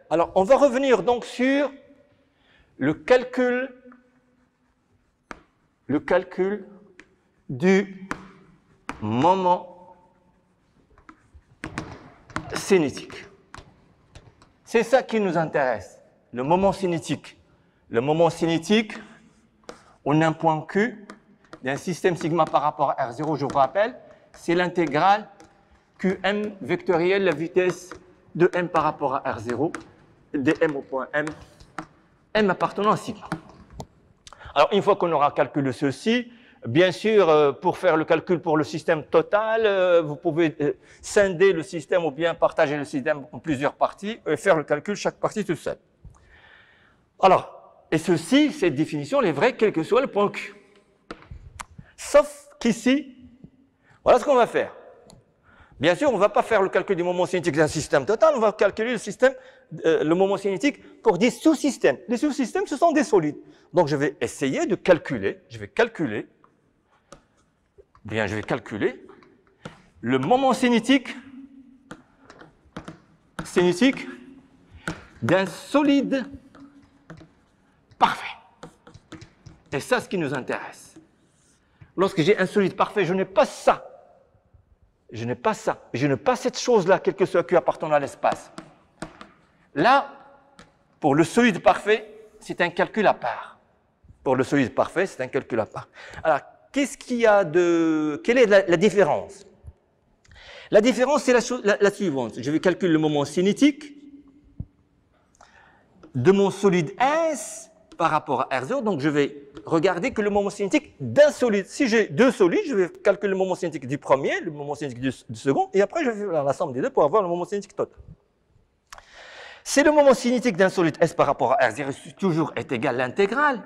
Alors, on va revenir donc sur le calcul du moment cinétique. C'est ça qui nous intéresse, le moment cinétique. Le moment cinétique, on a un point Q d'un système sigma par rapport à R0, je vous rappelle, c'est l'intégrale Qm vectorielle, la vitesse de m par rapport à R0, dm au point m, m appartenant à sigma. Alors, une fois qu'on aura calculé ceci, bien sûr, pour faire le calcul pour le système total, vous pouvez scinder le système ou bien partager le système en plusieurs parties et faire le calcul chaque partie toute seule. Alors, et ceci, cette définition, elle est vraie quel que soit le point Q. Sauf qu'ici, voilà ce qu'on va faire. Bien sûr, on ne va pas faire le calcul du moment cinétique d'un système total, on va calculer le moment cinétique pour des sous-systèmes. Les sous-systèmes, ce sont des solides. Donc, je vais essayer de calculer, je vais calculer le moment cinétique d'un solide parfait. Et ça, ce qui nous intéresse. Lorsque j'ai un solide parfait, je n'ai pas ça. Je n'ai pas ça. Je n'ai pas cette chose-là, quel que soit Q appartenant à l'espace. Là, pour le solide parfait, c'est un calcul à part. Pour le solide parfait, c'est un calcul à part. Alors, qu'est-ce qu'il y a de... Quelle est la différence? La différence, c'est la suivante. Je vais calculer le moment cinétique de mon solide S par rapport à R0. Donc, je vais regarder que le moment cinétique d'un solide. Si j'ai deux solides, je vais calculer le moment cinétique du premier, le moment cinétique du second, et après, je vais faire la somme des deux pour avoir le moment cinétique total. Si le moment cinétique d'un solide S par rapport à R0 toujours est égal à l'intégrale,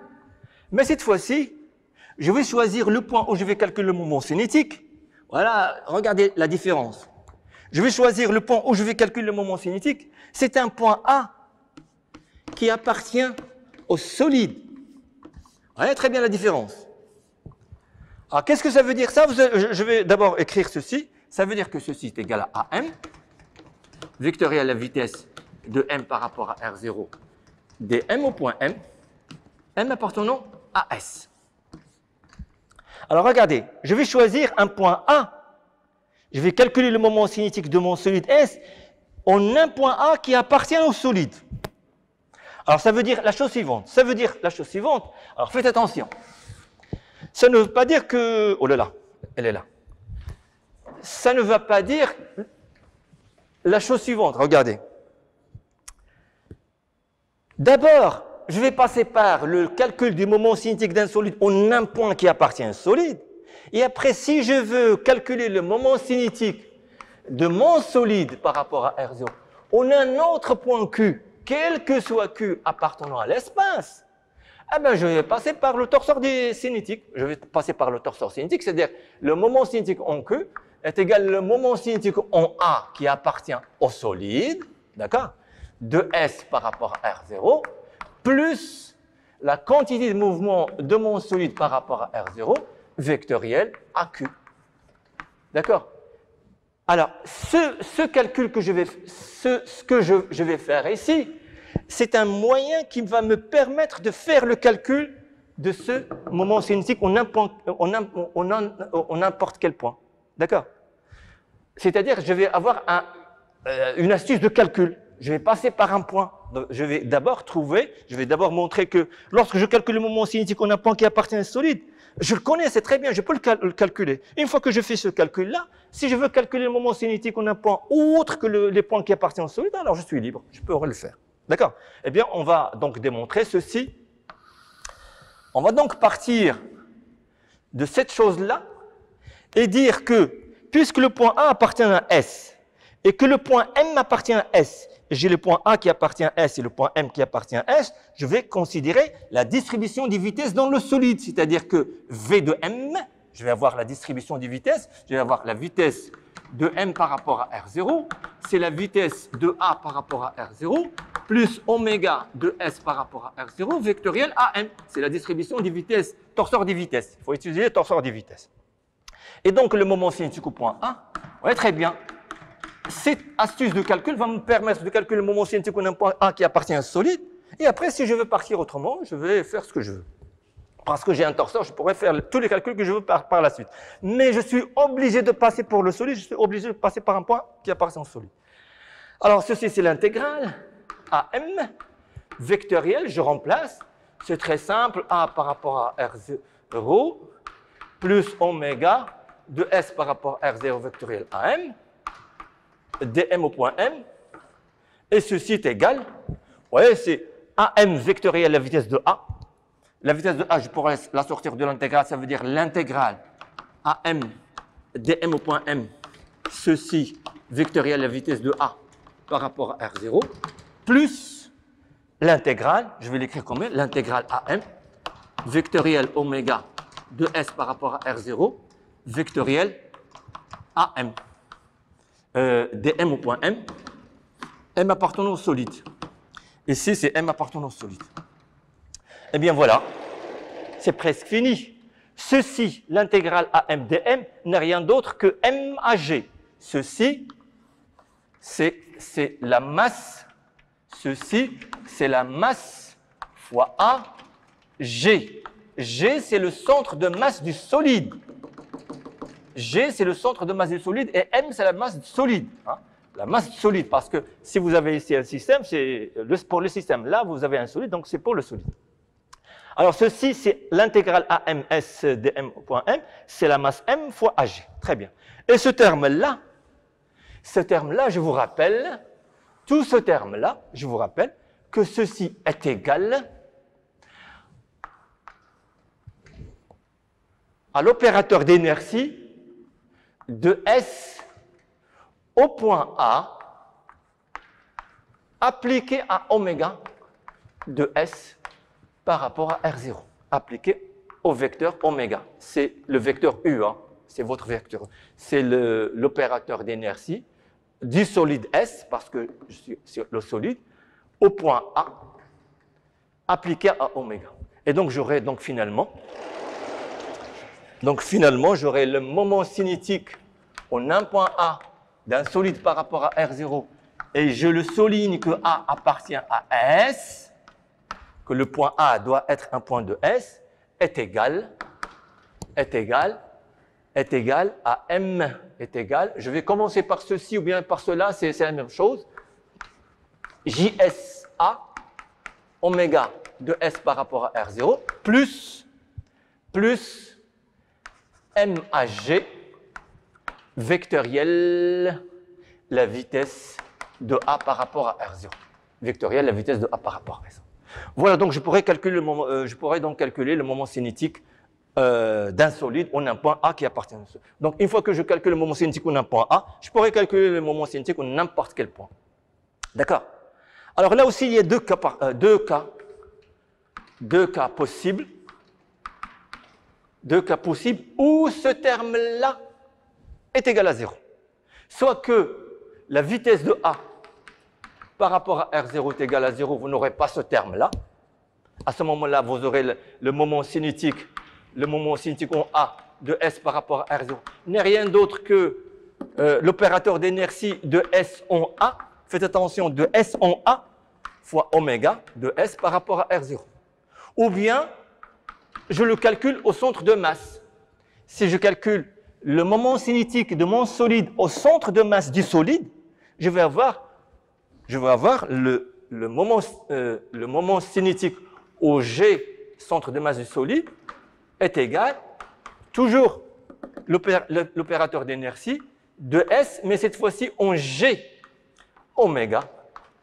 mais cette fois-ci, je vais choisir le point où je vais calculer le moment cinétique. Voilà, regardez la différence. Je vais choisir le point où je vais calculer le moment cinétique. C'est un point A qui appartient au solide. Vous voyez très bien la différence. Alors, qu'est-ce que ça veut dire ça? Je vais d'abord écrire ceci. Ça veut dire que ceci est égal à AM, vectoriel la vitesse de m par rapport à R0, dm au point m, m appartenant à S. Alors, regardez, je vais choisir un point A. Je vais calculer le moment cinétique de mon solide S en un point A qui appartient au solide. Alors, ça veut dire la chose suivante. Alors, faites attention. Ça ne veut pas dire que... Oh là là, elle est là. Ça ne va pas dire la chose suivante. Regardez. D'abord, je vais passer par le calcul du moment cinétique d'un solide en un point qui appartient à un solide. Et après, si je veux calculer le moment cinétique de mon solide par rapport à R0, on a un autre point Q, quel que soit Q appartenant à l'espace, eh ben, je vais passer par le torseur cinétique. Je vais passer par le torseur cinétique, c'est-à-dire le moment cinétique en Q est égal au moment cinétique en A qui appartient au solide, d'accord, de S par rapport à R0, plus la quantité de mouvement de mon solide par rapport à R0, vectoriel AQ. D'accord? Alors, ce calcul que je vais faire ici, c'est un moyen qui va me permettre de faire le calcul de ce moment cinétique en n'importe quel point. D'accord? C'est-à-dire, je vais avoir une astuce de calcul. Je vais passer par un point. Donc, je vais d'abord montrer que lorsque je calcule le moment cinétique en un point qui appartient à un solide, je le connais, c'est très bien, je peux le calculer. Une fois que je fais ce calcul-là, si je veux calculer le moment cinétique en un point autre que les points qui appartiennent au solide, alors je suis libre, je peux le faire. D'accord? Eh bien, on va donc démontrer ceci. On va donc partir de cette chose-là et dire que, puisque le point A appartient à S et que le point M appartient à S, et j'ai le point A qui appartient à S et le point M qui appartient à S, je vais considérer la distribution des vitesses dans le solide, c'est-à-dire que V de M, je vais avoir la distribution des vitesses, je vais avoir la vitesse de M par rapport à R0, c'est la vitesse de A par rapport à R0, plus oméga de S par rapport à R0 vectoriel AM. C'est la distribution des vitesses, torseur des vitesses. Il faut utiliser le torseur des vitesses. Et donc, le moment cinétique au point A, ouais, très bien. Cette astuce de calcul va me permettre de calculer le moment cinétique au point A qui appartient à un solide. Et après, si je veux partir autrement, je vais faire ce que je veux. Parce que j'ai un torseur, je pourrais faire tous les calculs que je veux par la suite. Mais je suis obligé de passer pour le solide, je suis obligé de passer par un point qui appartient au solide. Alors, ceci, c'est l'intégrale AM vectorielle, je remplace. C'est très simple, A par rapport à R0 plus oméga de S par rapport à R0 vectoriel AM, dm au point M, et ceci est égal, vous voyez, c'est AM vectoriel la vitesse de A. La vitesse de A, je pourrais la sortir de l'intégrale, ça veut dire l'intégrale AM dm au point M, ceci vectoriel la vitesse de A par rapport à R0, plus l'intégrale, je vais l'écrire comme l'intégrale AM, vectoriel oméga de S par rapport à R0, vectoriel AM, dm au point M, M appartenant au solide. Ici, c'est M appartenant au solide. Eh bien voilà, c'est presque fini. Ceci, l'intégrale AM dm, n'est rien d'autre que MAG. Ceci, c'est la masse. Ceci, c'est la masse fois A, G. G, c'est le centre de masse du solide. G, c'est le centre de masse du solide et M, c'est la masse solide. Hein? La masse solide, parce que si vous avez ici un système, c'est pour le système. Là, vous avez un solide, donc c'est pour le solide. Alors, ceci, c'est l'intégrale AMS dm au point M, c'est la masse M fois AG. Très bien. Et ce terme-là, je vous rappelle, tout ce terme-là, je vous rappelle que ceci est égal à l'opérateur d'inertie de S au point A appliqué à oméga de S par rapport à R0, appliqué au vecteur oméga. C'est le vecteur U, hein, c'est votre vecteur. C'est l'opérateur d'inertie du solide S, parce que je suis sur le solide, au point A, appliqué à oméga. Et donc, j'aurai donc finalement, j'aurai le moment cinétique en un point A d'un solide par rapport à R0, et je le souligne que A appartient à S, que le point A doit être un point de S, est égal à M est égal. Je vais commencer par ceci ou bien par cela, c'est la même chose. JSA, oméga de S par rapport à R0, plus MAG, vectoriel, la vitesse de A par rapport à R0. Vectoriel, la vitesse de A par rapport à R0. Voilà, donc je pourrais donc calculer le moment cinétique d'un solide en un point A qui appartient à un solide. Donc, une fois que je calcule le moment cinétique en un point A, je pourrais calculer le moment cinétique en n'importe quel point. D'accord? Alors là aussi, il y a deux cas possibles où ce terme-là est égal à 0. Soit que la vitesse de A par rapport à R0 est égal à 0, vous n'aurez pas ce terme-là. À ce moment-là, vous aurez le moment cinétique en A de S par rapport à R0 n'est rien d'autre que l'opérateur d'inertie de S en A. Faites attention, de S en A fois oméga de S par rapport à R0. Ou bien, je le calcule au centre de masse. Si je calcule le moment cinétique de mon solide au centre de masse du solide, je vais avoir le moment cinétique au G, centre de masse du solide, est égal, toujours l'opérateur d'inertie de S, mais cette fois-ci en G oméga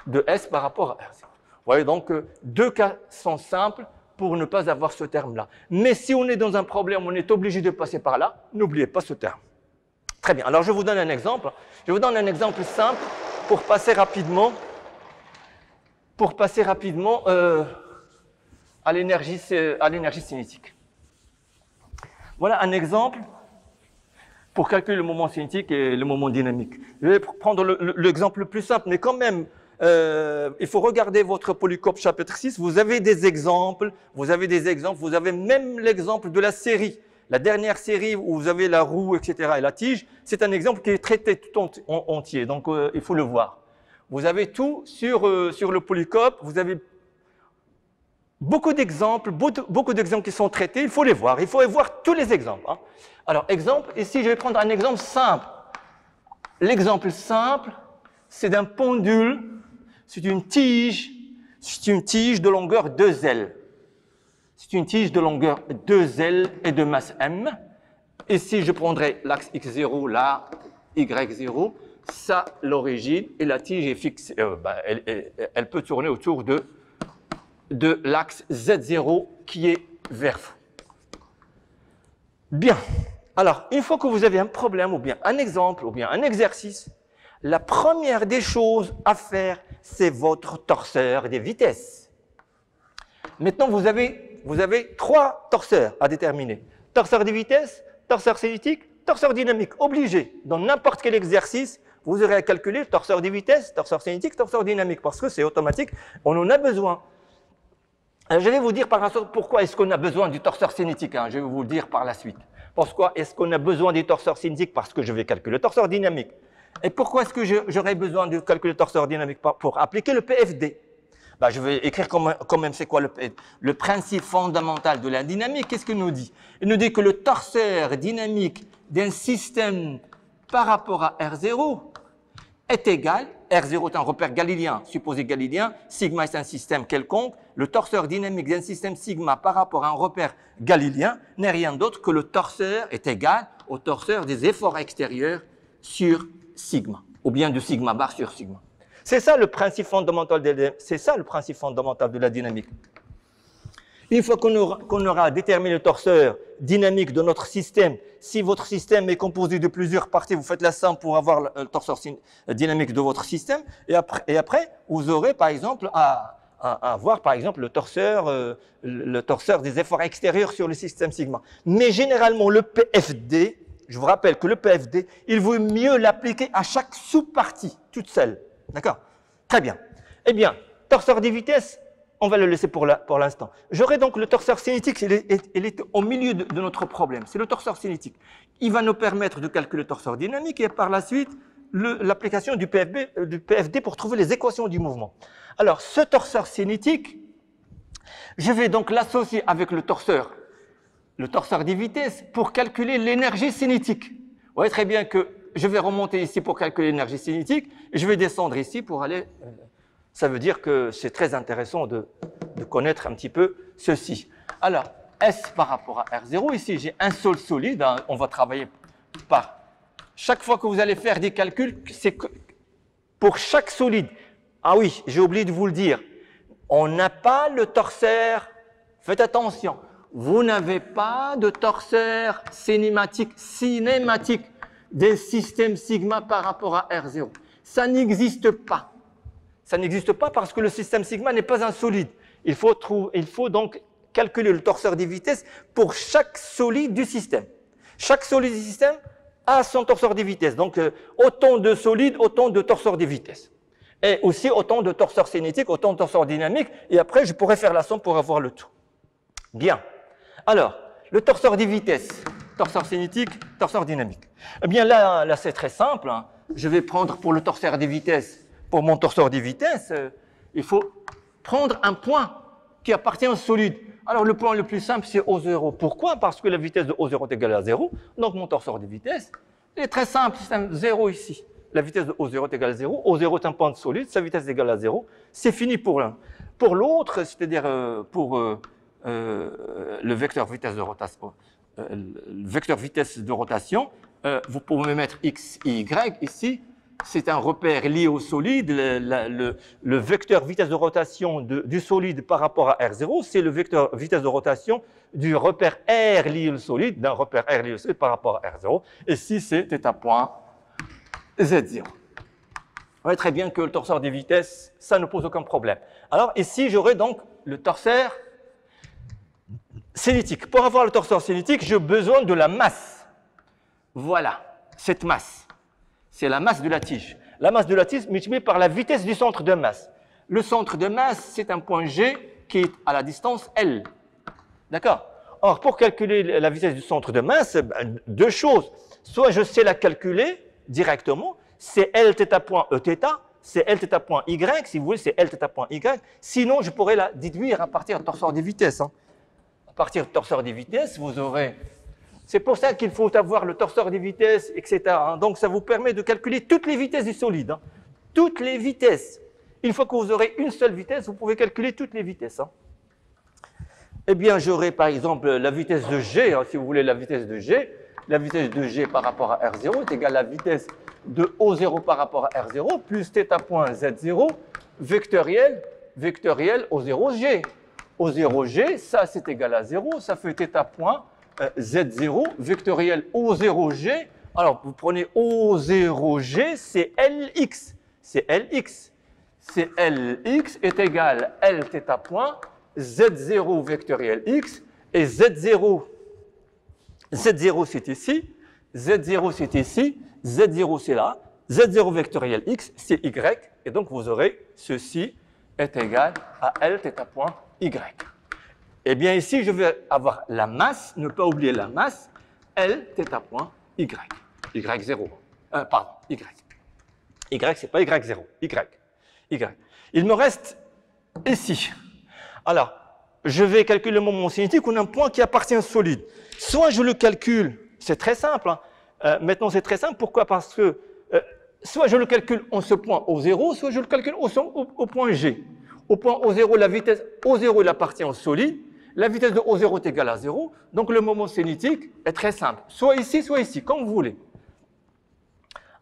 de S par rapport à R0. Vous voyez, donc deux cas sont simples pour ne pas avoir ce terme-là. Mais si on est dans un problème, on est obligé de passer par là, n'oubliez pas ce terme. Très bien, alors je vous donne un exemple. Je vous donne un exemple simple pour passer rapidement à l'énergie cinétique. Voilà un exemple pour calculer le moment cinétique et le moment dynamique. Je vais prendre l'exemple le plus simple, mais quand même, il faut regarder votre polycope chapitre 6. Vous avez des exemples, vous avez même l'exemple de la série. La dernière série où vous avez la roue, etc. et la tige, c'est un exemple qui est traité tout entier, donc il faut le voir. Vous avez tout sur le polycope, vous avez beaucoup d'exemples qui sont traités, il faut les voir, il faut voir tous les exemples. Hein. Alors, exemple, ici je vais prendre un exemple simple. L'exemple simple, c'est d'un pendule, c'est une tige de longueur 2L. C'est une tige de longueur 2L et de masse M. Ici, je prendrai l'axe X0, là, Y0, ça, l'origine, et la tige est fixée, elle peut tourner autour de l'axe Z0 qui est vers vous. Bien. Alors, une fois que vous avez un problème, ou bien un exemple, ou bien un exercice, la première des choses à faire, c'est votre torseur des vitesses. Maintenant, vous avez 3 torseurs à déterminer. Torseur des vitesses, torseur cinétique, torseur dynamique. Obligé. Dans n'importe quel exercice, vous aurez à calculer torseur des vitesses, torseur cinétique, torseur dynamique, parce que c'est automatique, on en a besoin. Alors, je vais vous dire par la suite pourquoi est-ce qu'on a besoin du torseur cinétique. Hein, je vais vous le dire par la suite. Pourquoi est-ce qu'on a besoin du torseur cinétique? Parce que je vais calculer le torseur dynamique. Et pourquoi est-ce que j'aurais besoin de calculer le torseur dynamique? Pour appliquer le PFD. Ben, je vais écrire quand même c'est quoi le principe fondamental de la dynamique. Qu'est-ce qu'il nous dit? Il nous dit que le torseur dynamique d'un système par rapport à R0 est égal, R0 est un repère galiléen, supposé galiléen, sigma est un système quelconque, le torseur dynamique d'un système sigma par rapport à un repère galiléen n'est rien d'autre que le torseur est égal au torseur des efforts extérieurs sur sigma, ou bien de sigma bar sur sigma. C'est ça le principe fondamental de la dynamique. Une fois qu'on aura déterminé le torseur dynamique de notre système, si votre système est composé de plusieurs parties, vous faites la somme pour avoir le torseur dynamique de votre système, et après vous aurez par exemple à avoir par exemple le torseur des efforts extérieurs sur le système sigma. Mais généralement le PFD, je vous rappelle que le PFD, il vaut mieux l'appliquer à chaque sous-partie, toute seule. D'accord? Très bien. Eh bien, torseur des vitesses, on va le laisser pour l'instant. J'aurai donc le torseur cinétique, il est au milieu de notre problème. C'est le torseur cinétique. Il va nous permettre de calculer le torseur dynamique et par la suite, l'application du PFD pour trouver les équations du mouvement. Alors, ce torseur cinétique, je vais donc l'associer avec le torseur des vitesses pour calculer l'énergie cinétique. Vous voyez très bien que je vais remonter ici pour calculer l'énergie cinétique et je vais descendre ici pour aller... Ça veut dire que c'est très intéressant de connaître un petit peu ceci. Alors, S par rapport à R0, ici j'ai un seul solide, hein, on va travailler par... Chaque fois que vous allez faire des calculs, c'est pour chaque solide. Ah oui, j'ai oublié de vous le dire, on n'a pas le torseur, faites attention, vous n'avez pas de torseur cinématique des systèmes sigma par rapport à R0. Ça n'existe pas. Ça n'existe pas parce que le système sigma n'est pas un solide. Il faut donc calculer le torseur des vitesses pour chaque solide du système. Chaque solide du système a son torseur des vitesses. Donc, autant de solides, autant de torseurs des vitesses. Et aussi autant de torseurs cinétiques, autant de torseurs dynamiques. Et après, je pourrais faire la somme pour avoir le tout. Bien. Alors, le torseur des vitesses, torseur cinétique, torseur dynamique. Eh bien, là c'est très simple. Hein. Je vais prendre pour le torseur des vitesses, pour mon torseur des vitesses, il faut prendre un point qui appartient au solide. Alors, le point le plus simple, c'est O0. Pourquoi? Parce que la vitesse de O0 est égale à 0. Donc, mon torseur des vitesses est très simple, c'est un 0 ici. La vitesse de O0 est égale à 0. O0 est un point de solide, sa vitesse est égale à 0. C'est fini pour l'un. Pour l'autre, c'est-à-dire pour le vecteur vitesse de rotation, vous pouvez mettre x, y ici. C'est un repère lié au solide. Le vecteur vitesse de rotation du solide par rapport à R0, c'est le vecteur vitesse de rotation du repère R lié au solide, d'un repère R lié au solide par rapport à R0. Et si c'était un point Z0. Vous voyez très bien que le torseur des vitesses, ça ne pose aucun problème. Alors ici, j'aurai donc le torseur cinétique. Pour avoir le torseur cinétique, j'ai besoin de la masse. Voilà, cette masse. C'est la masse de la tige. La masse de la tige multipliée par la vitesse du centre de masse. Le centre de masse, c'est un point G qui est à la distance L. D'accord? Or, pour calculer la vitesse du centre de masse, deux choses. Soit je sais la calculer directement, c'est L θ point E θ, c'est L θ point Y, si vous voulez, c'est L θ point Y. Sinon, je pourrais la déduire à partir du torseur des vitesses. Hein. À partir du torseur des vitesses, vous aurez... C'est pour ça qu'il faut avoir le torseur des vitesses, etc. Hein. Donc, ça vous permet de calculer toutes les vitesses du solide. Hein. Toutes les vitesses. Une fois que vous aurez une seule vitesse, vous pouvez calculer toutes les vitesses. Hein. Eh bien, j'aurai par exemple la vitesse de G, hein, si vous voulez la vitesse de G. La vitesse de G par rapport à R0 est égale à la vitesse de O0 par rapport à R0 plus θ point Z0 vectoriel O0G. O0G, ça c'est égal à 0, ça fait θ point Z0 vectoriel O0G. Alors, vous prenez O0G, c'est Lx. C'est Lx. C'est Lx est égal à Lθ point Z0 vectoriel x et Z0 c'est ici, Z0 c'est ici, Z0 c'est là, Z0 vectoriel x c'est y et donc vous aurez ceci est égal à Lθ point y. Eh bien ici je vais avoir la masse, ne pas oublier la masse, Lθ point y, y0, pardon, y. Y c'est pas y0, y. Il me reste ici. Alors, je vais calculer le moment cinétique on a un point qui appartient au solide. Soit je le calcule, c'est très simple. Hein. Maintenant, c'est très simple. Pourquoi? Parce que soit je le calcule en ce point O0, soit je le calcule au point G. Au point O0, la vitesse O0 il appartient au solide. La vitesse de O0 est égale à 0. Donc, le moment cinétique est très simple. Soit ici, comme vous voulez.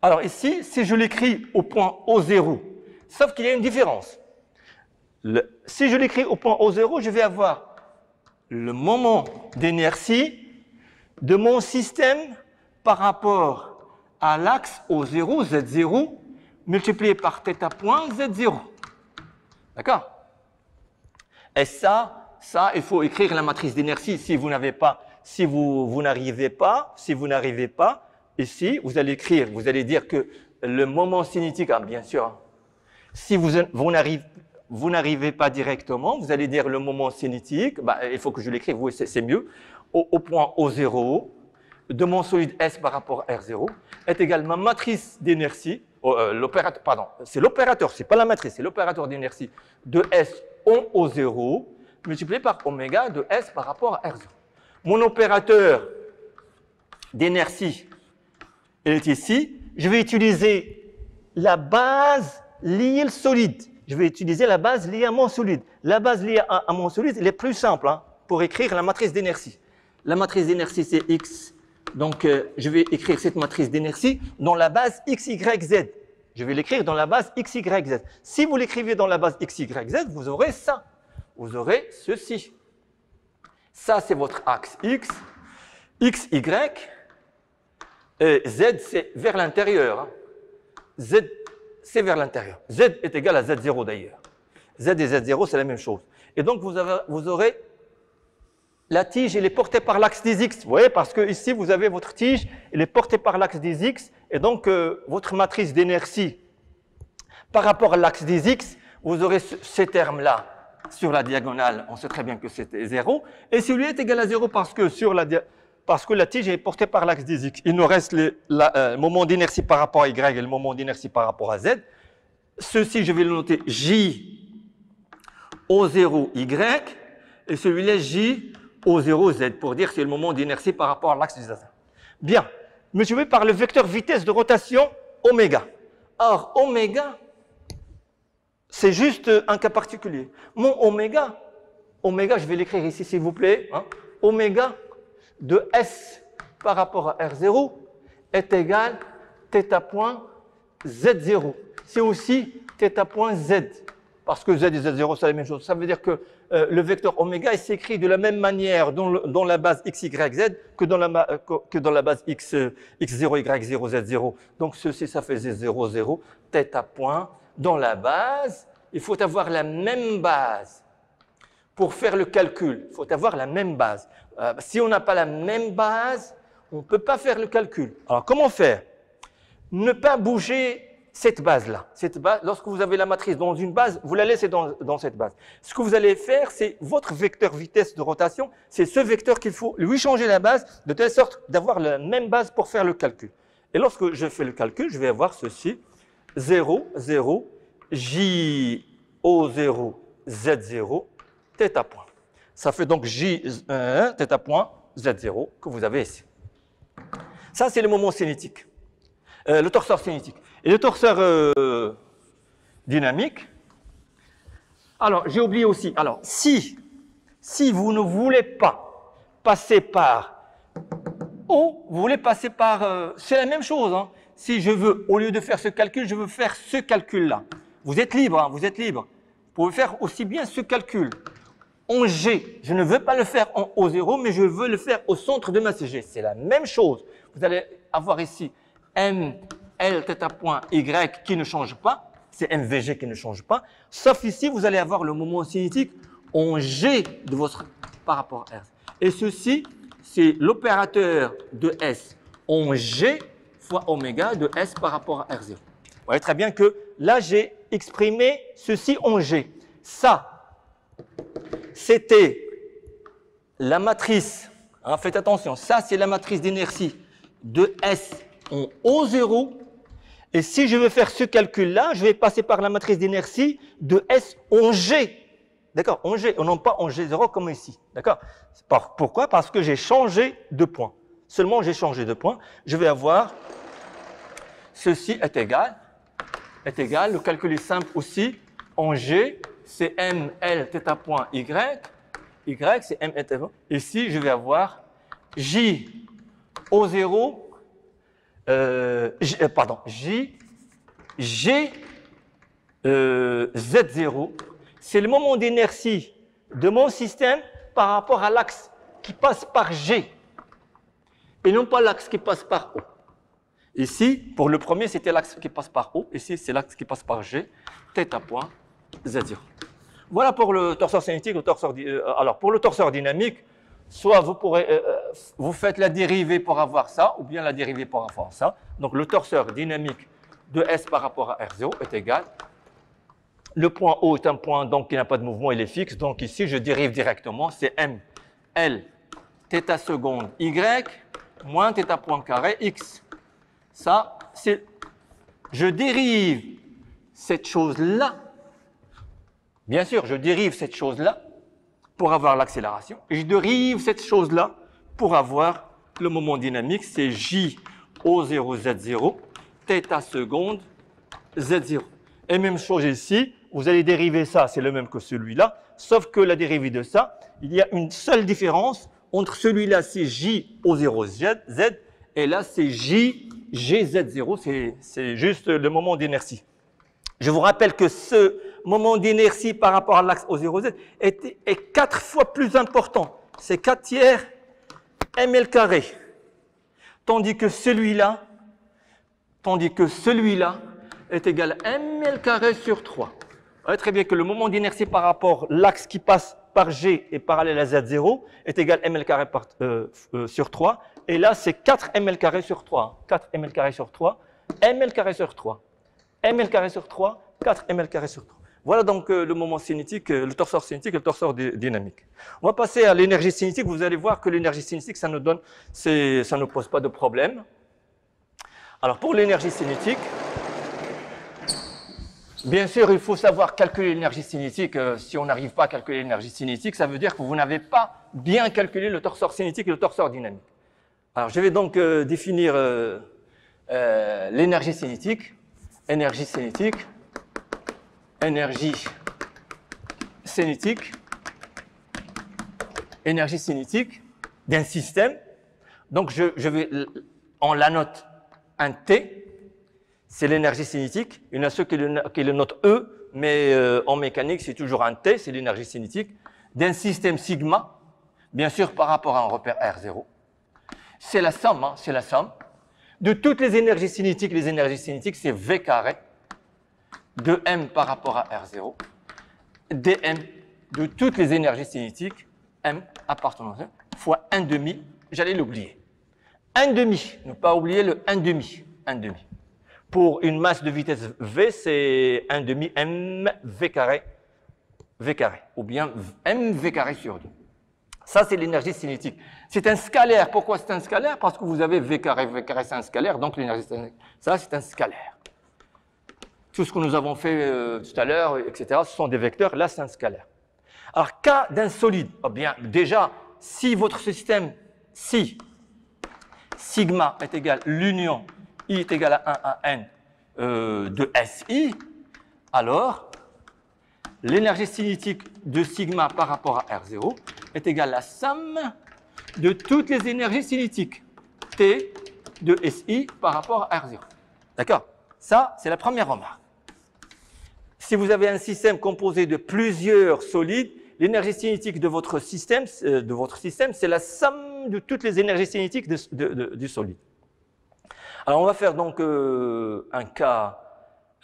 Alors ici, si je l'écris au point O0, sauf qu'il y a une différence. Si je l'écris au point O0, je vais avoir le moment d'inertie de mon système par rapport à l'axe O0, Z0, multiplié par θ point Z0. D'accord? Et ça, il faut écrire la matrice d'inertie si vous n'avez pas, si vous n'arrivez pas, ici, vous allez écrire, vous allez dire que le moment cinétique, bien sûr, si vous n'arrivez pas directement, vous allez dire le moment cinétique, il faut que je l'écrive, oui, c'est mieux, au point O0 de mon solide S par rapport à R0 est égal à ma matrice d'inertie, l'opérateur, pardon, c'est l'opérateur, c'est pas la matrice, c'est l'opérateur d'inertie de S en O0 multiplié par oméga de S par rapport à R0. Mon opérateur d'inertie est ici, je vais utiliser la base liée au solide. Je vais utiliser la base liée à mon solide. La base liée à mon solide, elle est plus simple pour écrire la matrice d'inertie. La matrice d'inertie, c'est X. Donc, je vais écrire cette matrice d'inertie dans la base X, Y, Z. Je vais l'écrire dans la base X, Y, Z. Si vous l'écrivez dans la base X, Y, Z, vous aurez ça. Vous aurez ceci. Ça, c'est votre axe X, X, Y, et Z, c'est vers l'intérieur. Z, c'est vers l'intérieur. Z est égal à Z0 d'ailleurs. Z et Z0, c'est la même chose. Et donc, vous aurez la tige, elle est portée par l'axe des X. Vous voyez, parce que ici, vous avez votre tige, elle est portée par l'axe des X. Et donc, votre matrice d'inertie par rapport à l'axe des X, vous aurez ces termes-là sur la diagonale. On sait très bien que c'était 0. Et celui est égal à 0 parce que la tige est portée par l'axe des X. Il nous reste le moment d'inertie par rapport à Y et le moment d'inertie par rapport à Z. Ceci, je vais le noter J O0 Y et celui-là J O0 Z pour dire que c'est le moment d'inertie par rapport à l'axe des Z. Bien, multiplié par le vecteur vitesse de rotation oméga. Or, oméga, c'est juste un cas particulier. Mon oméga, je vais l'écrire ici s'il vous plaît, oméga de S par rapport à R0 est égal à θ point Z0. C'est aussi θ point Z, parce que Z et Z0, c'est la même chose. Ça veut dire que le vecteur oméga s'écrit de la même manière dans la base X, Y, Z que dans la base X0, Y0, Z0. Donc ceci, ça fait Z0, 0, θ point. Dans la base, il faut avoir la même base. Pour faire le calcul, il faut avoir la même base. Si on n'a pas la même base, on ne peut pas faire le calcul. Alors, comment faire? Ne pas bouger cette base-là. Lorsque vous avez la matrice dans une base, vous la laissez dans cette base. Ce que vous allez faire, c'est votre vecteur vitesse de rotation, c'est ce vecteur qu'il faut lui changer la base, de telle sorte d'avoir la même base pour faire le calcul. Et lorsque je fais le calcul, je vais avoir ceci, 0, 0, JO0, Z0, θ point. Ça fait donc J1, θ point, Z0 que vous avez ici. Ça, c'est le moment cinétique, le torseur cinétique. Et le torseur dynamique, alors j'ai oublié aussi, alors si vous ne voulez pas passer par O, vous voulez passer par, c'est la même chose, hein. Si je veux, au lieu de faire ce calcul, je veux faire ce calcul-là. Vous êtes libre, hein, vous êtes libre. Vous pouvez faire aussi bien ce calcul en G. Je ne veux pas le faire en O0, mais je veux le faire au centre de masse G. C'est la même chose. Vous allez avoir ici M, L, θ point, Y qui ne change pas. C'est MVG qui ne change pas. Sauf ici, vous allez avoir le moment cinétique en G de votre par rapport à R. Et ceci, c'est l'opérateur de S en G fois oméga de S par rapport à R0. Vous voyez très bien que là, j'ai exprimé ceci en G. Ça, c'était la matrice, hein, faites attention, ça c'est la matrice d'inertie de S en O0. Et si je veux faire ce calcul-là, je vais passer par la matrice d'inertie de S en G. D'accord, en G, non pas en G0 comme ici. D'accord. Pourquoi? Parce que j'ai changé de point. Seulement j'ai changé de point. Je vais avoir ceci est égal, le calcul est simple aussi, en G, c'est M, L, θ point, Y, c'est M, θ point. Ici, je vais avoir J, O0, J, G, Z0. C'est le moment d'inertie de mon système par rapport à l'axe qui passe par G, et non pas l'axe qui passe par O. Ici, pour le premier, c'était l'axe qui passe par O. Ici, c'est l'axe qui passe par G, θ point, Z0. Voilà pour le torseur cinétique. Alors, pour le torseur dynamique, soit vous faites la dérivée pour avoir ça, ou bien la dérivée pour avoir ça. Donc, le torseur dynamique de S par rapport à R0 est égal. Le point O est un point donc, qui n'a pas de mouvement, il est fixe. Donc, ici, je dérive directement. C'est M, L, θ seconde, Y, moins θ point carré, X. Ça, c'est, je dérive cette chose-là. Bien sûr, je dérive cette chose-là pour avoir l'accélération. Et je dérive cette chose-là pour avoir le moment dynamique. C'est J, O0, Z0, θ seconde, Z0. Et même chose ici, vous allez dériver ça, c'est le même que celui-là, sauf que la dérivée de ça, il y a une seule différence entre celui-là, c'est J, O0, Z, et là, c'est J, GZ0, c'est juste le moment d'inertie. Je vous rappelle que ce moment d'inertie par rapport à l'axe O0Z est 4 fois plus important. C'est 4 tiers ml carré. Tandis que celui-là est égal à ml carré sur 3. Vous voyez très bien que le moment d'inertie par rapport à l'axe qui passe par G et parallèle à Z0 est égal à ml carré sur 3. Et là, c'est 4 ml carré sur 3. 4 ml carré sur 3, ml carré sur 3. ml carré sur 3, 4 ml carré sur 3. Voilà donc le moment cinétique, le torseur cinétique et le torseur dynamique. On va passer à l'énergie cinétique. Vous allez voir que l'énergie cinétique, ça ne pose pas de problème. Alors pour l'énergie cinétique, bien sûr, il faut savoir calculer l'énergie cinétique. Si on n'arrive pas à calculer l'énergie cinétique, ça veut dire que vous n'avez pas bien calculé le torseur cinétique et le torseur dynamique. Alors, je vais donc définir l'énergie cinétique. Énergie cinétique d'un système. Donc, on la note un T, c'est l'énergie cinétique. Il y en a ceux qui le notent E, mais en mécanique, c'est toujours un T, c'est l'énergie cinétique. D'un système sigma, bien sûr, par rapport à un repère R0. C'est la somme, hein, c'est la somme de toutes les énergies cinétiques. Les énergies cinétiques, c'est V carré de M par rapport à R0, dm de toutes les énergies cinétiques, M appartenant à fois 1,5, j'allais l'oublier. 1,5, ne pas oublier le 1,5. Pour une masse de vitesse v, c'est 1 demi mv carré, ou bien mv carré sur 2. Ça, c'est l'énergie cinétique. C'est un scalaire. Pourquoi c'est un scalaire? Parce que vous avez v carré c'est un scalaire, donc l'énergie cinétique, ça c'est un scalaire. Tout ce que nous avons fait tout à l'heure, etc., ce sont des vecteurs, là c'est un scalaire. Alors, cas d'un solide, oh bien, déjà, si votre système, si sigma est égal, l'union I est égal à 1 à n de SI, alors l'énergie cinétique de sigma par rapport à R0 est égale à la somme de toutes les énergies cinétiques T de SI par rapport à R0. D'accord? Ça, c'est la première remarque. Si vous avez un système composé de plusieurs solides, l'énergie cinétique de votre système, c'est la somme de toutes les énergies cinétiques du solide. Alors, on va faire donc un cas,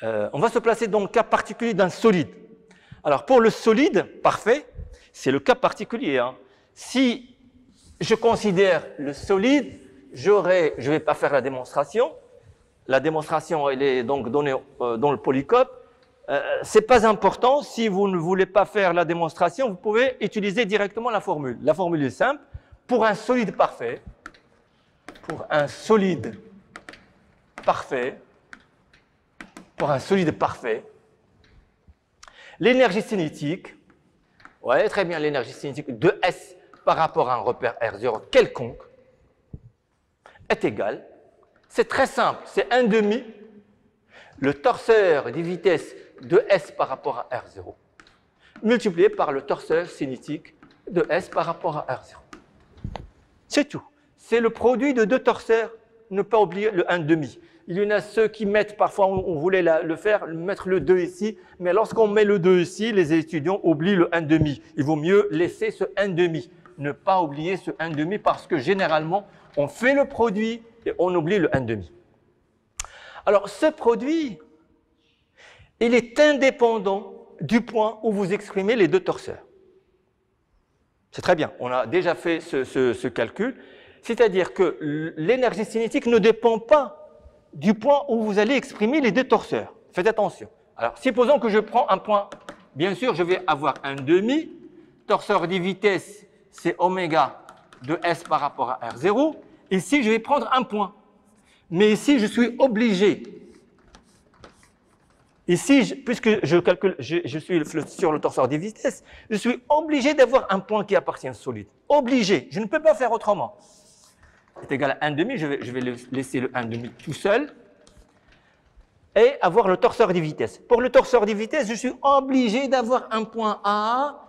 on va se placer dans le cas particulier d'un solide. Alors, pour le solide parfait, c'est le cas particulier. Hein. Si je considère le solide, je ne vais pas faire la démonstration. La démonstration, elle est donc donnée dans le polycope. Ce n'est pas important. Si vous ne voulez pas faire la démonstration, vous pouvez utiliser directement la formule. La formule est simple. Pour un solide parfait, l'énergie cinétique, ouais, très bien, l'énergie cinétique de S par rapport à un repère R0 quelconque est égale, c'est très simple, c'est 1 demi le torseur des vitesses de S par rapport à R0 multiplié par le torseur cinétique de S par rapport à R0. C'est tout. C'est le produit de deux torseurs, ne pas oublier le 1 demi. Il y en a ceux qui mettent, parfois on voulait le faire, mettre le 2 ici, mais lorsqu'on met le 2 ici, les étudiants oublient le 1 demi. Il vaut mieux laisser ce 1 demi, ne pas oublier ce 1 demi parce que généralement, on fait le produit et on oublie le 1 demi. Alors, ce produit, il est indépendant du point où vous exprimez les deux torseurs. C'est très bien, on a déjà fait ce calcul, c'est-à-dire que l'énergie cinétique ne dépend pas du point où vous allez exprimer les deux torseurs. Faites attention. Alors, supposons que je prends un point, bien sûr, je vais avoir un demi, torseur des vitesses, c'est oméga de S par rapport à R0, ici, je vais prendre un point. Mais ici, je suis obligé. Ici, puisque je calcule, je suis sur le torseur des vitesses, je suis obligé d'avoir un point qui appartient au solide. Obligé. Je ne peux pas faire autrement. C'est égal à 1 demi, je vais laisser le 1 demi tout seul et avoir le torseur des vitesses. Pour le torseur des vitesses, je suis obligé d'avoir un point A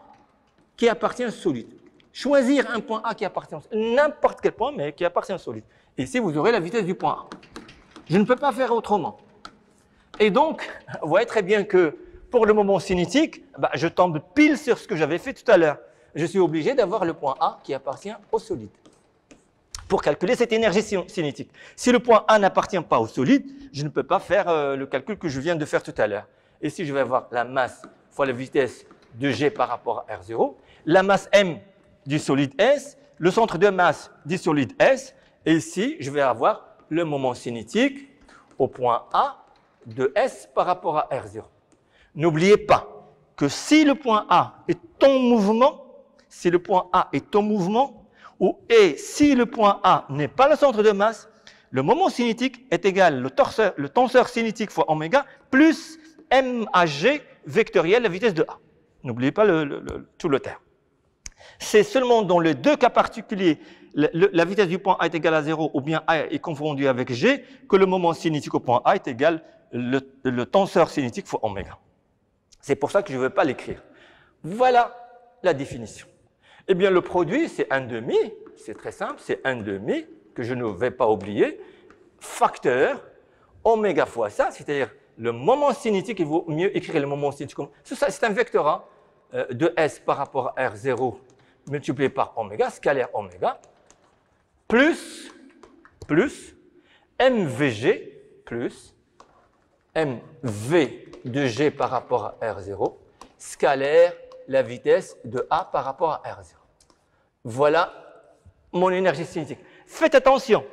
qui appartient au solide. Choisir un point A qui appartient au solide, n'importe quel point, mais qui appartient au solide. Et ici, vous aurez la vitesse du point A. Je ne peux pas faire autrement. Et donc, vous voyez très bien que pour le moment cinétique, je tombe pile sur ce que j'avais fait tout à l'heure. Je suis obligé d'avoir le point A qui appartient au solide pour calculer cette énergie cinétique. Si le point A n'appartient pas au solide, je ne peux pas faire le calcul que je viens de faire tout à l'heure. Et si je vais avoir la masse fois la vitesse de G par rapport à R0, la masse M du solide S, le centre de masse du solide S, et ici, je vais avoir le moment cinétique au point A de S par rapport à R0. N'oubliez pas que si le point A est en mouvement, et si le point A n'est pas le centre de masse, le moment cinétique est égal le tenseur cinétique fois oméga plus MAG vectoriel la vitesse de A. N'oubliez pas tout le terme. C'est seulement dans les deux cas particuliers, la vitesse du point A est égale à 0 ou bien A est confondu avec G, que le moment cinétique au point A est égal le tenseur cinétique fois oméga. C'est pour ça que je ne veux pas l'écrire. Voilà la définition. Eh bien, le produit, c'est 1 demi, c'est très simple, c'est 1 demi, que je ne vais pas oublier, facteur oméga fois ça, c'est-à-dire le moment cinétique, il vaut mieux écrire le moment cinétique. C'est un vecteur hein, de S par rapport à R0 multiplié par oméga, scalaire oméga, plus MVG plus MV de G par rapport à R0, scalaire la vitesse de A par rapport à R0. Voilà mon énergie cinétique. Faites attention,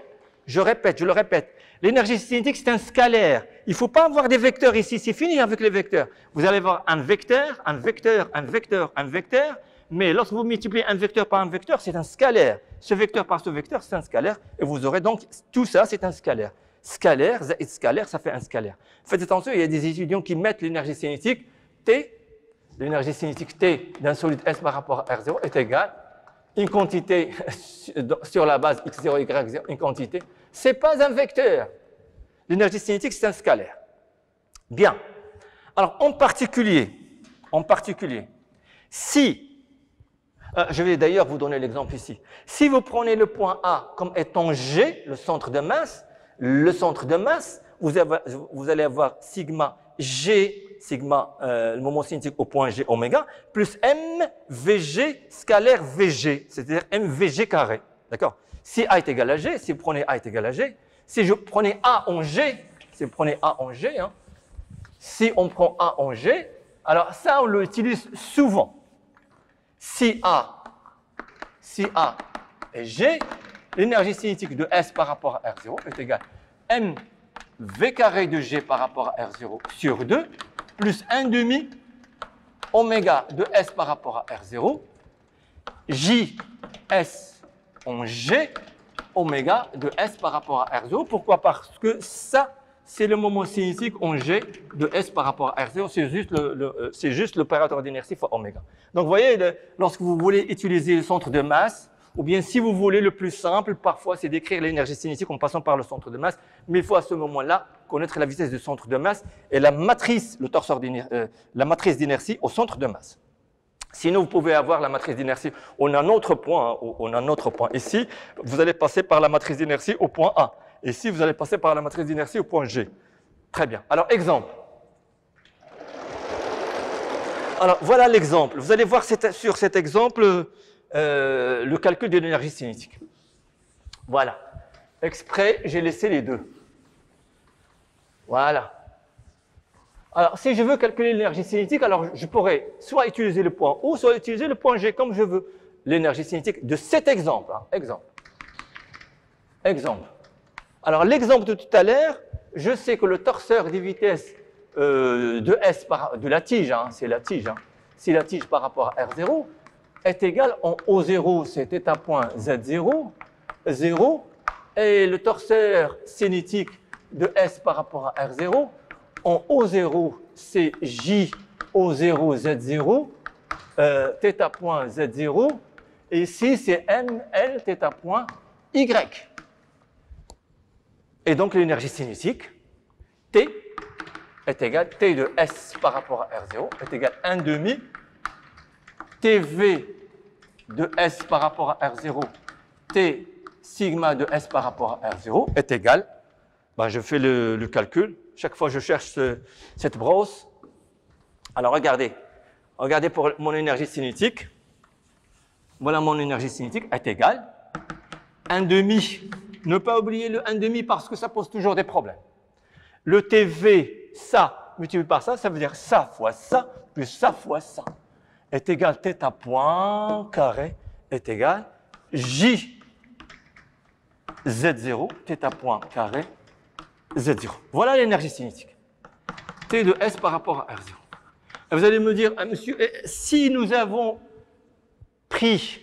je le répète, L'énergie cinétique, c'est un scalaire. Il ne faut pas avoir des vecteurs ici, c'est fini avec les vecteurs. Vous allez avoir un vecteur, un vecteur, un vecteur, un vecteur, mais lorsque vous multipliez un vecteur par un vecteur, c'est un scalaire. Ce vecteur par ce vecteur, c'est un scalaire, et vous aurez donc tout ça, c'est un scalaire. Scalaire, et scalaire, ça fait un scalaire. Faites attention, il y a des étudiants qui mettent l'énergie cinétique T, l'énergie cinétique T d'un solide S par rapport à R0 est égale une quantité sur la base x0, y0, une quantité. Ce n'est pas un vecteur. L'énergie cinétique, c'est un scalaire. Bien. Alors, en particulier, si, je vais d'ailleurs vous donner l'exemple ici. Si vous prenez le point A comme étant G, le centre de masse, vous allez avoir sigma G, le moment cinétique au point G oméga, plus M VG scalaire VG, c'est-à-dire MVG carré. D'accord? Si A est égal à G, si vous prenez A est égal à G, si je prenais A en G, si on prend A en G, alors ça on l'utilise souvent. Si A est G, l'énergie cinétique de S par rapport à R0 est égale à MV carré de G par rapport à R0 sur 2, plus 1 demi oméga de S par rapport à R0, JS en G oméga de S par rapport à R0. Pourquoi? Parce que ça, c'est le moment cinétique en G de S par rapport à R0. C'est juste l'opérateur d'inertie fois oméga. Donc, vous voyez, lorsque vous voulez utiliser le centre de masse, ou bien si vous voulez le plus simple, parfois, c'est d'écrire l'énergie cinétique en passant par le centre de masse. Mais il faut à ce moment-là connaître la vitesse du centre de masse et la matrice, la matrice d'inertie au centre de masse. Sinon, vous pouvez avoir la matrice d'inertie. On a un autre point, Ici, vous allez passer par la matrice d'inertie au point A. Ici, vous allez passer par la matrice d'inertie au point G. Très bien. Alors, exemple. Alors, voilà l'exemple. Vous allez voir sur cet exemple le calcul de l'énergie cinétique. Voilà. Exprès, j'ai laissé les deux. Voilà. Alors, si je veux calculer l'énergie cinétique, alors je pourrais soit utiliser le point O, soit utiliser le point G, comme je veux. L'énergie cinétique de cet exemple. Exemple. Alors, l'exemple de tout à l'heure, je sais que le torseur des vitesses de la tige, c'est la tige, si la tige par rapport à R0 est égale en O0, c'est θ point Z0, 0, et le torseur cinétique de S par rapport à R0, en O0, c'est J O0 Z0, θ point Z0, et ici, c'est ML θ point Y. Et donc, l'énergie cinétique, T est égale, T de S par rapport à R0 est égal à 1 demi TV de S par rapport à R0, T sigma de S par rapport à R0 est égal, je fais le calcul, chaque fois je cherche cette brosse. Alors regardez pour mon énergie cinétique, voilà mon énergie cinétique est égale 1 demi, ne pas oublier le 1 demi parce que ça pose toujours des problèmes. Le TV, ça, multiplié par ça, ça veut dire ça fois ça, plus ça fois ça, est égal θ point carré est égal J Z0, θ point carré Z0. Voilà l'énergie cinétique. T de S par rapport à R0. Et vous allez me dire, monsieur, si nous avons pris,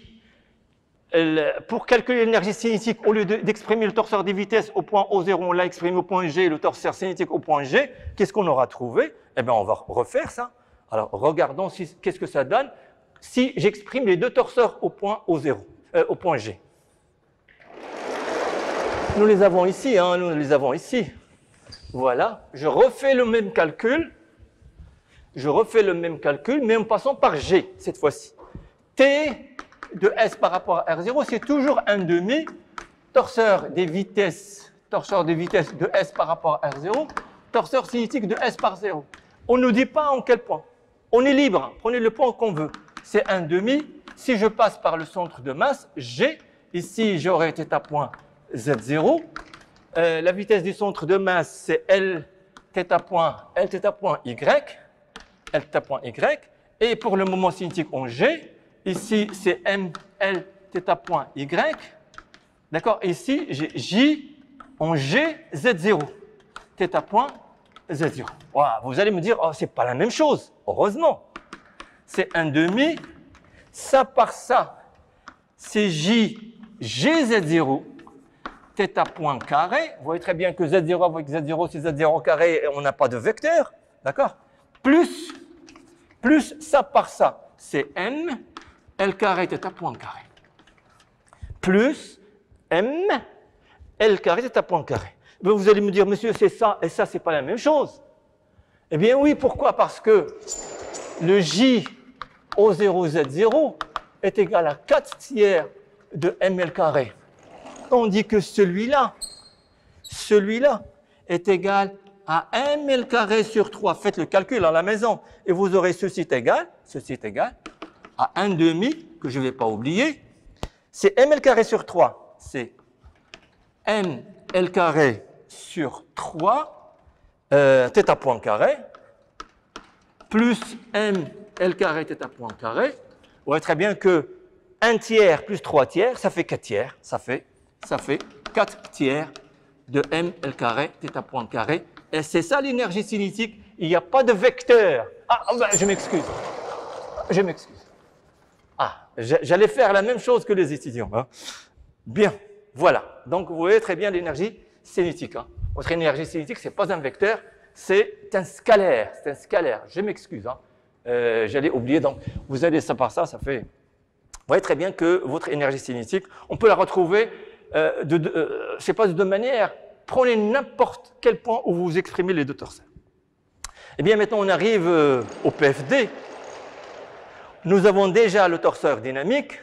pour calculer l'énergie cinétique, au lieu d'exprimer le torseur des vitesses au point O0, on l'a exprimé au point G, le torseur cinétique au point G, qu'est-ce qu'on aura trouvé? Eh bien, on va refaire ça. Alors, regardons qu'est-ce que ça donne si j'exprime les deux torseurs au point O0, au point G. Nous les avons ici, Voilà, je refais le même calcul, mais en passant par G cette fois-ci. T de S par rapport à R0, c'est toujours 1 demi, torseur des vitesses de S par rapport à R0, torseur cinétique de S par 0. On ne nous dit pas en quel point. On est libre, prenez le point qu'on veut. C'est 1 demi. Si je passe par le centre de masse, G, ici j'aurai θ point Z0. La vitesse du centre de masse, c'est L θ point Y. Et pour le moment cinétique en G, ici c'est ML θ point Y. D'accord? Ici j'ai J en G, Z0. Θ point, Z0. Voilà, vous allez me dire, oh, c'est pas la même chose. Heureusement. C'est 1/2. Ça par ça, c'est J, GZ0. Θ point carré. Vous voyez très bien que Z0 avec Z0, c'est Z0 carré, et on n'a pas de vecteur. D'accord? Plus ça par ça, c'est M, L carré, θ point carré. Plus M, L carré, θ point carré. Ben vous allez me dire, monsieur, c'est ça, et ça, c'est pas la même chose. Eh bien oui, pourquoi? Parce que le J O0Z0 est égal à 4 tiers de ML carré. On dit que celui-là est égal à ML carré sur 3. Faites le calcul à la maison et vous aurez ceci est égal à 1/2, que je ne vais pas oublier. C'est ML carré sur 3, c'est ML carré sur 3, θ point carré, plus ML carré, θ point carré. Vous voyez très bien que 1 tiers plus 3 tiers, ça fait 4 tiers. Ça fait 4 tiers de ML carré, θ point carré. Et c'est ça l'énergie cinétique. Il n'y a pas de vecteur. Ah, ben, je m'excuse. Ah, j'allais faire la même chose que les étudiants. Hein. Bien, voilà. Donc, vous voyez très bien l'énergie cinétique. Hein. Votre énergie cinétique, ce n'est pas un vecteur, c'est un scalaire. C'est un scalaire. Je m'excuse. Hein. J'allais oublier. Donc, vous allez ça par ça, ça fait... Vous voyez très bien que votre énergie cinétique, on peut la retrouver, je ne sais pas de deux manières. Prenez n'importe quel point où vous exprimez les deux torseurs. Eh bien, maintenant, on arrive au PFD. Nous avons déjà le torseur dynamique.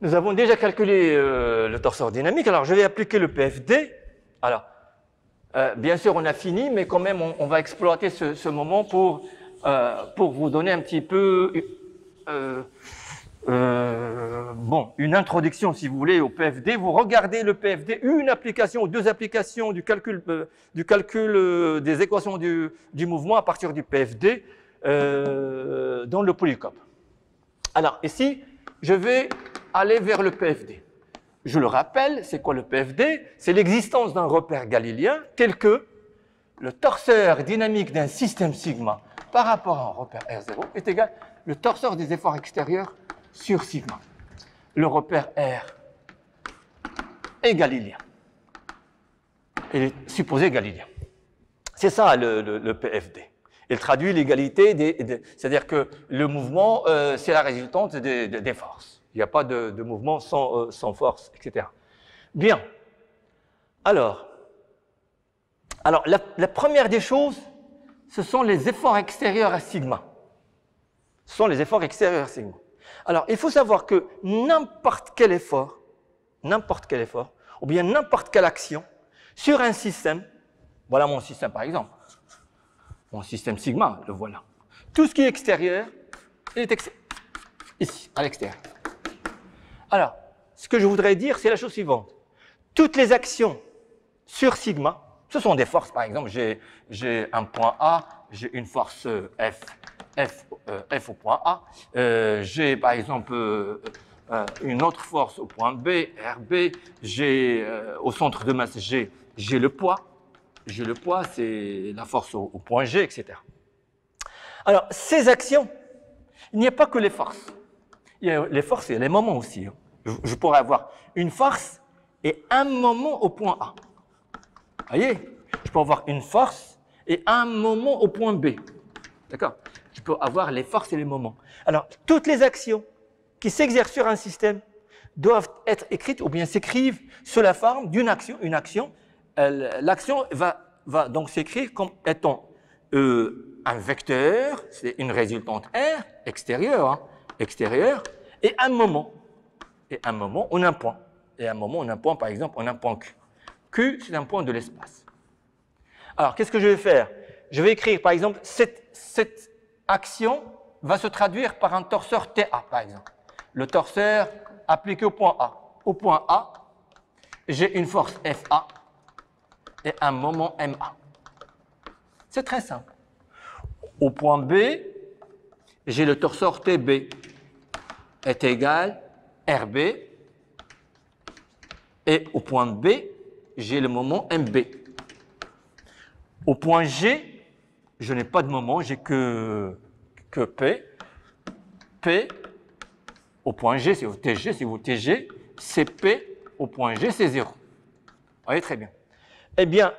Nous avons déjà calculé le torseur dynamique. Alors, je vais appliquer le PFD. Alors, bien sûr, on a fini, mais quand même, on va exploiter ce moment pour vous donner un petit peu une introduction, si vous voulez, au PFD. Vous regardez le PFD, une application ou deux applications du calcul des équations du mouvement à partir du PFD dans le polycope. Alors, ici, je vais aller vers le PFD. Je le rappelle, c'est quoi le PFD? C'est l'existence d'un repère galiléen tel que le torseur dynamique d'un système sigma par rapport à un repère R0 est égal au torseur des efforts extérieurs sur sigma. Le repère R est galiléen. Il est supposé galiléen. C'est ça le PFD. Il traduit l'égalité, c'est-à-dire que le mouvement, c'est la résultante des forces. Il n'y a pas de mouvement sans force, etc. Bien. Alors la première des choses, ce sont les efforts extérieurs à sigma. Ce sont les efforts extérieurs à sigma. Alors, il faut savoir que n'importe quel effort, ou bien n'importe quelle action, sur un système, voilà mon système par exemple, mon système sigma, le voilà. Tout ce qui est extérieur, il est ici, à l'extérieur. Alors, ce que je voudrais dire, c'est la chose suivante. Toutes les actions sur sigma, ce sont des forces, par exemple, j'ai un point A, j'ai une force F au point A, j'ai par exemple une autre force au point B, RB, j'ai au centre de masse G, j'ai le poids, c'est la force au point G, etc. Alors, ces actions, il n'y a pas que les forces. Il y a les forces et les moments aussi. Hein. Je pourrais avoir une force et un moment au point A. Vous voyez? Je peux avoir une force et un moment au point B. D'accord? Je peux avoir les forces et les moments. Alors, toutes les actions qui s'exercent sur un système doivent être écrites ou bien s'écrivent sous la forme d'une action. Une action, l'action va donc s'écrire comme étant un vecteur, c'est une résultante R, extérieure, et un moment. Et un moment, on a un point. Et un moment, on a un point, par exemple, on a un point Q. Q, c'est un point de l'espace. Alors, qu'est-ce que je vais faire? Je vais écrire, par exemple, cette action va se traduire par un torseur TA, par exemple. Le torseur appliqué au point A. Au point A, j'ai une force FA et un moment MA. C'est très simple. Au point B, j'ai le torseur TB est égal RB. Et au point B, j'ai le moment MB. Au point G, je n'ai pas de moment, j'ai que P. P au point G, c'est TG, c'est TG, c'est P au point G, c'est 0. Vous voyez très bien. Eh bien,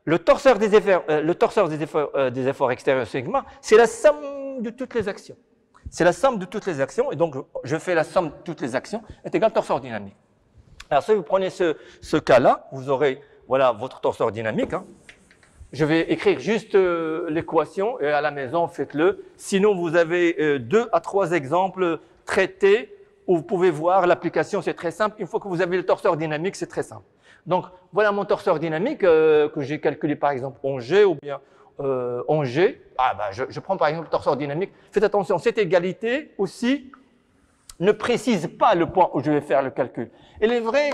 le torseur des efforts extérieurs sigma, c'est la somme de toutes les actions. C'est la somme de toutes les actions, et donc je fais la somme de toutes les actions, est égale torseur dynamique. Alors si vous prenez ce cas-là, vous aurez voilà, votre torseur dynamique. Hein. Je vais écrire juste l'équation, et à la maison, faites-le. Sinon, vous avez 2 à 3 exemples traités, où vous pouvez voir l'application, c'est très simple. Une fois que vous avez le torseur dynamique, c'est très simple. Donc, voilà mon torseur dynamique que j'ai calculé par exemple en G ou bien en G. Ah, ben, je prends par exemple le torseur dynamique. Faites attention, cette égalité aussi ne précise pas le point où je vais faire le calcul. Elle est vraie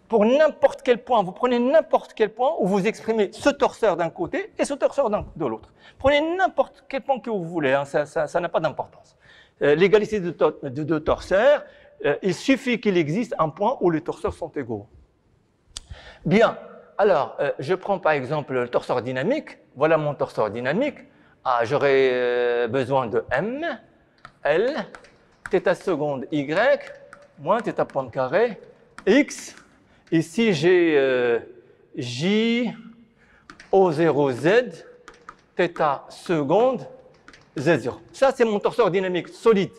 pour n'importe quel point. Vous prenez n'importe quel point où vous exprimez ce torseur d'un côté et ce torseur de l'autre. Prenez n'importe quel point que vous voulez, hein, ça n'a pas d'importance. L'égalité de deux torseurs, il suffit qu'il existe un point où les torseurs sont égaux. Bien, alors, je prends par exemple le torseur dynamique. Voilà mon torseur dynamique. Ah, j'aurai besoin de M, L, θ seconde Y, moins θ point carré, X. Ici, j'ai J, O0, Z, θ seconde, Z0. Ça, c'est mon torseur dynamique solide.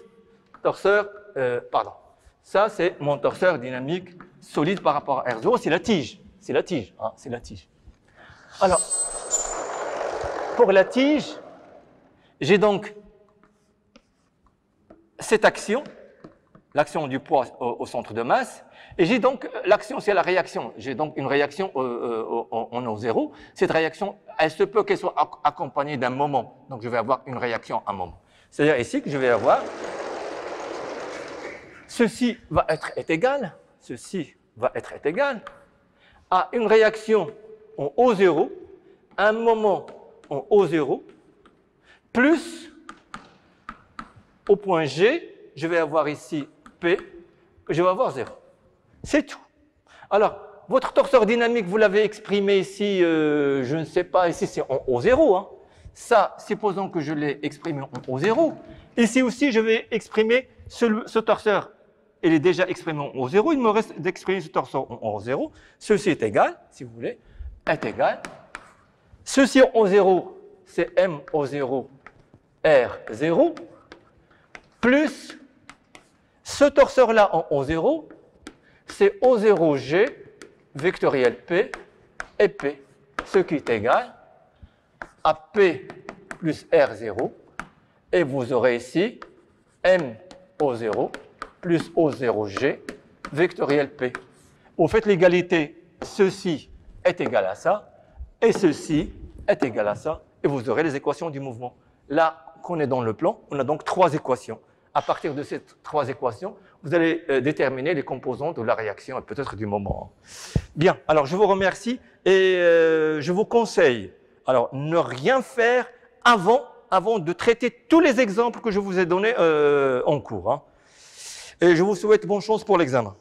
Ça, c'est mon torseur dynamique solide par rapport à R0. C'est la tige. C'est la tige. Hein, c'est la tige. Alors, pour la tige, j'ai donc cette action, l'action du poids au centre de masse, et j'ai donc l'action, c'est la réaction. J'ai donc une réaction en O0. Cette réaction, elle se peut qu'elle soit accompagnée d'un moment. Donc, je vais avoir une réaction à un moment. C'est-à-dire ici que je vais avoir ceci va être égal, ceci va être égal à une réaction en O0, un moment en O0, plus au point G, je vais avoir ici P, je vais avoir 0. C'est tout. Alors, votre torseur dynamique, vous l'avez exprimé ici, je ne sais pas, ici c'est en O0. Hein. Ça, supposons que je l'ai exprimé en O0. Ici aussi, je vais exprimer ce torseur. Il est déjà exprimé en O0. Il me reste d'exprimer ce torseur en O0. Ceci est égal, si vous voulez, est égal. Ceci en O0, c'est M O0 R0, plus ce torseur-là en O0, c'est O0G vectoriel P et P, ce qui est égal à P plus R0, et vous aurez ici M O0 plus O0G vectoriel P. Vous faites l'égalité, ceci est égal à ça, et ceci est égal à ça, et vous aurez les équations du mouvement. Là qu'on est dans le plan, on a donc 3 équations. À partir de ces 3 équations, vous allez déterminer les composantes de la réaction et peut-être du moment. Bien, alors je vous remercie et je vous conseille, alors ne rien faire avant de traiter tous les exemples que je vous ai donnés en cours. Hein. Et je vous souhaite bonne chance pour l'examen.